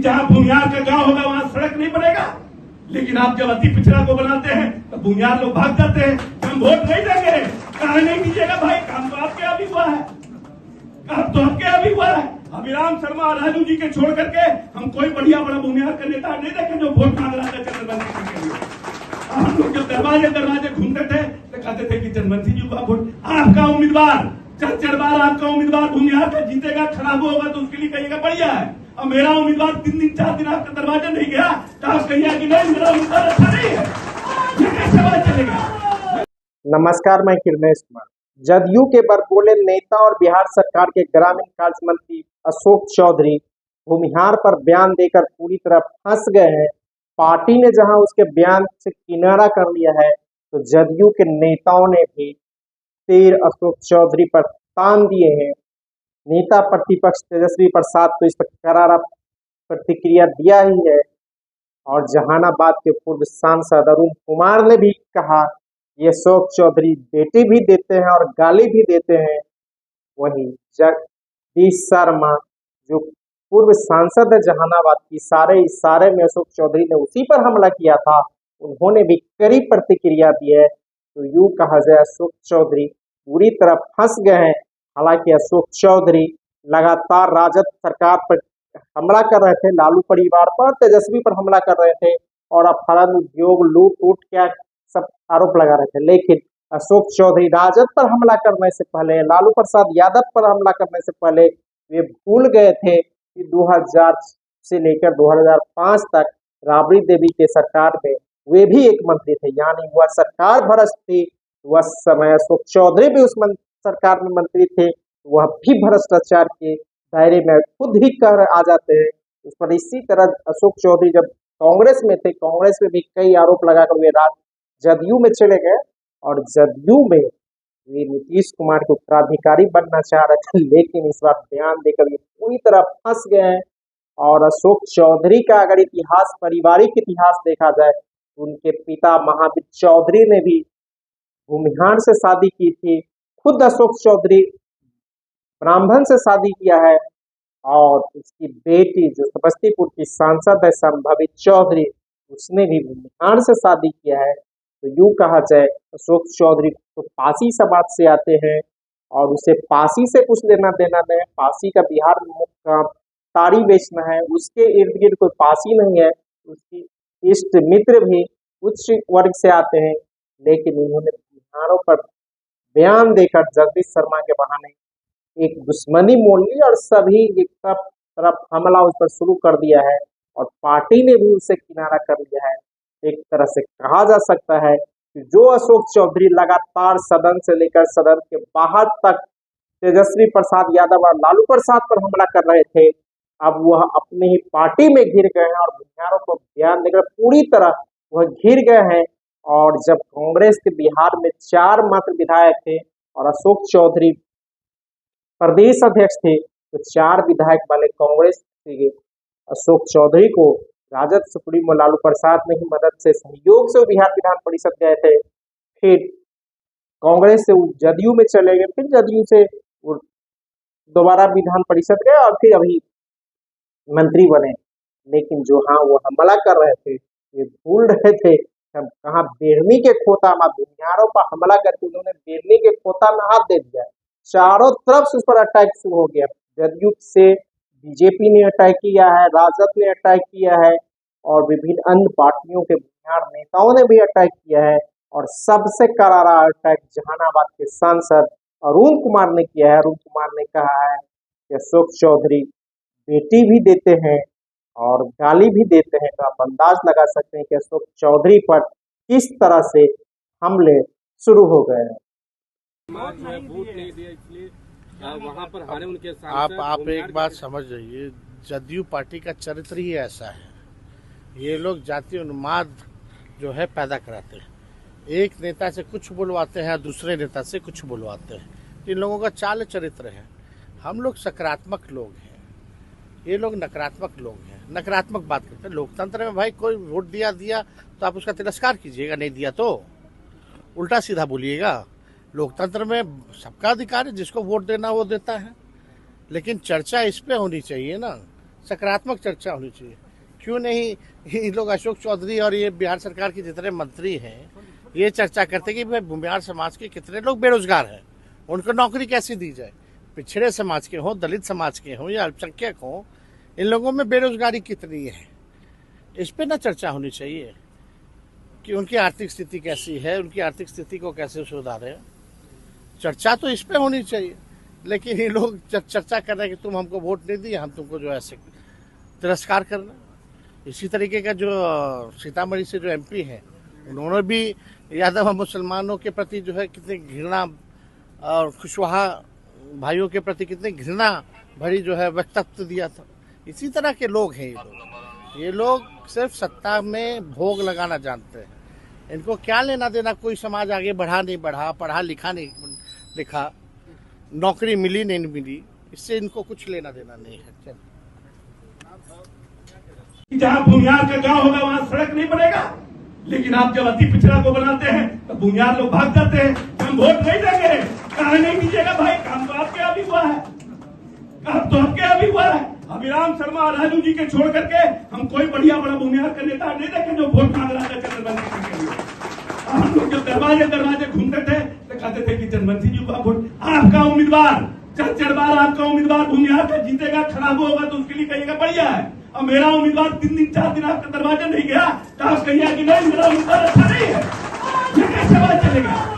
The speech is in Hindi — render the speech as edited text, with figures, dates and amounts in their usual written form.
जहां भूमिहार का गांव होगा वहां सड़क नहीं बनेगा, लेकिन आप जब अति पिछड़ा को बनाते हैं तो भूमिहार लोग भाग जाते हैं, हम वोट नहीं देंगे। कहा नहीं दीजिएगा भाई, काम तो आपके यहाँ भी हुआ है, काम तो आपके यहाँ भी हुआ है। अभिराम शर्मा राजू जी के छोड़ करके हम कोई बढ़िया बड़ा भूमिहार का नेता नहीं देखे जो वोट मांग रहा था चंद्रवंशी जी के लिए। हम लोग जब दरवाजे दरवाजे घूमते थे तो कहते थे कि चंद्रवंशी जी का वोट, आपका उम्मीदवार चार बार आपका उम्मीदवार भूमिहार का जीतेगा, खराब होगा तो उसके लिए कहिएगा बढ़िया है। और मेरा उम्मीदवार 3 दिन 4 दिन आपका दरवाजा नहीं गया तो आप कहिए कि नहीं मेरा उम्मीदवार अच्छा नहीं है, ये कैसे बात चलेगा। नमस्कार, मैं किरणेश कुमार। जदयू के बरबोले नेता और बिहार सरकार के ग्रामीण कार्य मंत्री अशोक चौधरी भूमिहार पर बयान देकर पूरी तरह फंस गए हैं। पार्टी ने जहां उसके बयान से किनारा कर लिया है तो जदयू के नेताओं ने भी तीर अशोक चौधरी पर तान दिए हैं। नेता प्रतिपक्ष तेजस्वी प्रसाद तो इस पर करारा प्रतिक्रिया दिया ही है और जहानाबाद के पूर्व सांसद अरुण कुमार ने भी कहा ये अशोक चौधरी बेटी भी देते हैं और गाली भी देते हैं। वहीं जगदीश शर्मा जो पूर्व सांसद है जहानाबाद की, सारे इशारे में अशोक चौधरी ने उसी पर हमला किया था, उन्होंने भी कड़ी प्रतिक्रिया दी है। तो यूं कहा जाए अशोक चौधरी पूरी तरह फंस गए हैं। हालांकि अशोक चौधरी लगातार राजद सरकार पर हमला कर रहे थे, लालू परिवार पर, तेजस्वी पर हमला कर रहे थे और अपहरण, उद्योग, लूट क्या सब आरोप लगा रहे थे। लेकिन अशोक चौधरी राजद पर हमला करने से पहले, लालू प्रसाद यादव पर हमला करने से पहले वे भूल गए थे कि 2000 से लेकर 2005 तक राबड़ी देवी के सरकार में वे भी एक मंत्री थे, यानी वह सरकार भ्रष्ट थी। वह समय अशोक चौधरी भी उस सरकार में मंत्री थे, वह भी भ्रष्टाचार के दायरे में खुद ही कर आ जाते हैं उस पर। इसी तरह अशोक चौधरी जब कांग्रेस में थे, कांग्रेस में भी कई आरोप लगाकर वे जदयू में चले गए और जदयू में वे नीतीश कुमार के उत्तराधिकारी बनना चाह रहे थे, लेकिन इस बार बयान देकर वे पूरी तरह फंस गए हैं। और अशोक चौधरी का अगर इतिहास, पारिवारिक इतिहास देखा जाए, उनके पिता महावीर चौधरी ने भी भूमिहार से शादी की थी। खुद अशोक चौधरी ब्राह्मण से शादी किया है और उसकी बेटी जो समस्तीपुर की सांसद है संभवी चौधरी, उसने भी भूमिहार से शादी किया है। तो यूं कहा जाए अशोक चौधरी तो पासी समाज से आते हैं और उसे पासी से कुछ लेना देना नहीं है। पासी का बिहार में मुख्य काम ताड़ी बेचना है, उसके इर्द गिर्द कोई पासी नहीं है। उसकी इष्ट मित्र भी उच्च वर्ग से आते हैं, लेकिन उन्होंने बिहारों पर बयान देकर जगदीश शर्मा के बहाने एक दुश्मनी मोल ली और सभी एक तरफ हमला उस पर शुरू कर दिया है और पार्टी ने भी उसे किनारा कर लिया है। एक तरह से कहा जा सकता है कि जो अशोक चौधरी लगातार सदन से लेकर सदन के बाहर तक तेजस्वी प्रसाद यादव और लालू प्रसाद पर हमला कर रहे थे, अब वह अपने ही पार्टी में घिर गए हैं और बिहारों को बयान देकर पूरी तरह वह घिर गए हैं। और जब कांग्रेस के बिहार में 4 मात्र विधायक थे और अशोक चौधरी प्रदेश अध्यक्ष थे, तो 4 विधायक वाले कांग्रेस के अशोक चौधरी को राजद सुप्रीमो लालू प्रसाद ने ही मदद से, सहयोग से बिहार विधान परिषद गए थे। फिर कांग्रेस से जदयू में चले गए, फिर जदयू से दोबारा विधान परिषद गए और फिर अभी मंत्री बने। लेकिन जो वो हमला कर रहे थे, ये भूल रहे थे हम कहाँ बेरनी के खोता में भूमिहारों पर हमला करके उन्होंने बेरनी के खोता में हाथ दे दिया। चारों तरफ से उस पर अटैक शुरू हो गया। जदयू से बीजेपी ने अटैक किया है, राजद ने अटैक किया है और विभिन्न अन्य पार्टियों के बिहार नेताओं ने भी अटैक किया है। और सबसे करारा अटैक जहानाबाद के सांसद अरुण कुमार ने किया है। अरुण कुमार ने कहा है कि अशोक चौधरी बेटी भी देते हैं और गाली भी देते हैं। तो आप अंदाज लगा सकते हैं कि अशोक चौधरी पर किस तरह से हमले शुरू हो गए हैं। आप एक बात समझ जाइए, जदयू पार्टी का चरित्र ही ऐसा है। ये लोग जातीय उन्माद जो है पैदा कराते हैं, एक नेता से कुछ बुलवाते हैं, दूसरे नेता से कुछ बुलवाते हैं। इन लोगों का चाल चरित्र है। हम लोग सकारात्मक लोग हैं, ये लोग नकारात्मक लोग हैं, नकारात्मक बात करते हैं। लोकतंत्र में भाई कोई वोट दिया तो आप उसका तिरस्कार कीजिएगा, नहीं दिया तो उल्टा सीधा बोलिएगा। लोकतंत्र में सबका अधिकार है, जिसको वोट देना वो देता है। लेकिन चर्चा इस पे होनी चाहिए ना, सकारात्मक चर्चा होनी चाहिए। क्यों नहीं ये लोग अशोक चौधरी और ये बिहार सरकार के जितने मंत्री हैं ये चर्चा करते कि भाई भूमिहार समाज के कितने लोग बेरोजगार हैं, उनको नौकरी कैसे दी जाए। पिछड़े समाज के हों, दलित समाज के हों या अल्पसंख्यक हों, इन लोगों में बेरोजगारी कितनी है, इस पे ना चर्चा होनी चाहिए कि उनकी आर्थिक स्थिति कैसी है, उनकी आर्थिक स्थिति को कैसे सुधारें। चर्चा तो इस पे होनी चाहिए। लेकिन ये लोग चर्चा कर रहे हैं कि तुम हमको वोट नहीं दिए, हम तुमको जो है तिरस्कार करना। इसी तरीके का जो सीतामढ़ी से जो एमपी हैं उन्होंने भी यादव मुसलमानों के प्रति जो है कितनी घृणा और कुशवाहा भाइयों के प्रति कितनी घृणा भरी जो है वक्तव्य दिया था। इसी तरह के लोग हैं ये लोग सिर्फ सत्ता में भोग लगाना जानते हैं। इनको क्या लेना देना कोई समाज आगे बढ़ा नहीं बढ़ा, पढ़ा लिखा नहीं लिखा, नौकरी मिली नहीं मिली, इससे इनको कुछ लेना देना नहीं है। जहाँ भूमिहार का गांव होगा वहाँ सड़क नहीं बनेगा, लेकिन आप जब अति पिछड़ा को बनाते हैं तो भूमिहार लोग भाग जाते हैं। हम वोट नहीं देंगे, कहा नहीं दीजिएगा भाई, काम तो आपके यहाँ भी हुआ है, काम तो आपके यहाँ भी हुआ है। अभिराम शर्मा और राजू जी के छोड़ करके हम कोई बढ़िया बड़ा भूमिहार का नेता नहीं देखे जो वोट मांग रहा था चंद्रवंशी जी के लिए। हम लोग जब दरवाजे घूमते थे तो कहते थे कि चंद्रवंशी जी का वोट, आपका उम्मीदवार चार बार आपका उम्मीदवार भूमिहार का जीतेगा, खराब होगा तो उसके लिए कहिएगा बढ़िया है। और मेरा उम्मीदवार 3 दिन 4 दिन आपके दरवाजे नहीं गया तो आप कहिए कि नहीं मेरा उम्मीदवार अच्छा नहीं है, ये कैसे बात चलेगा।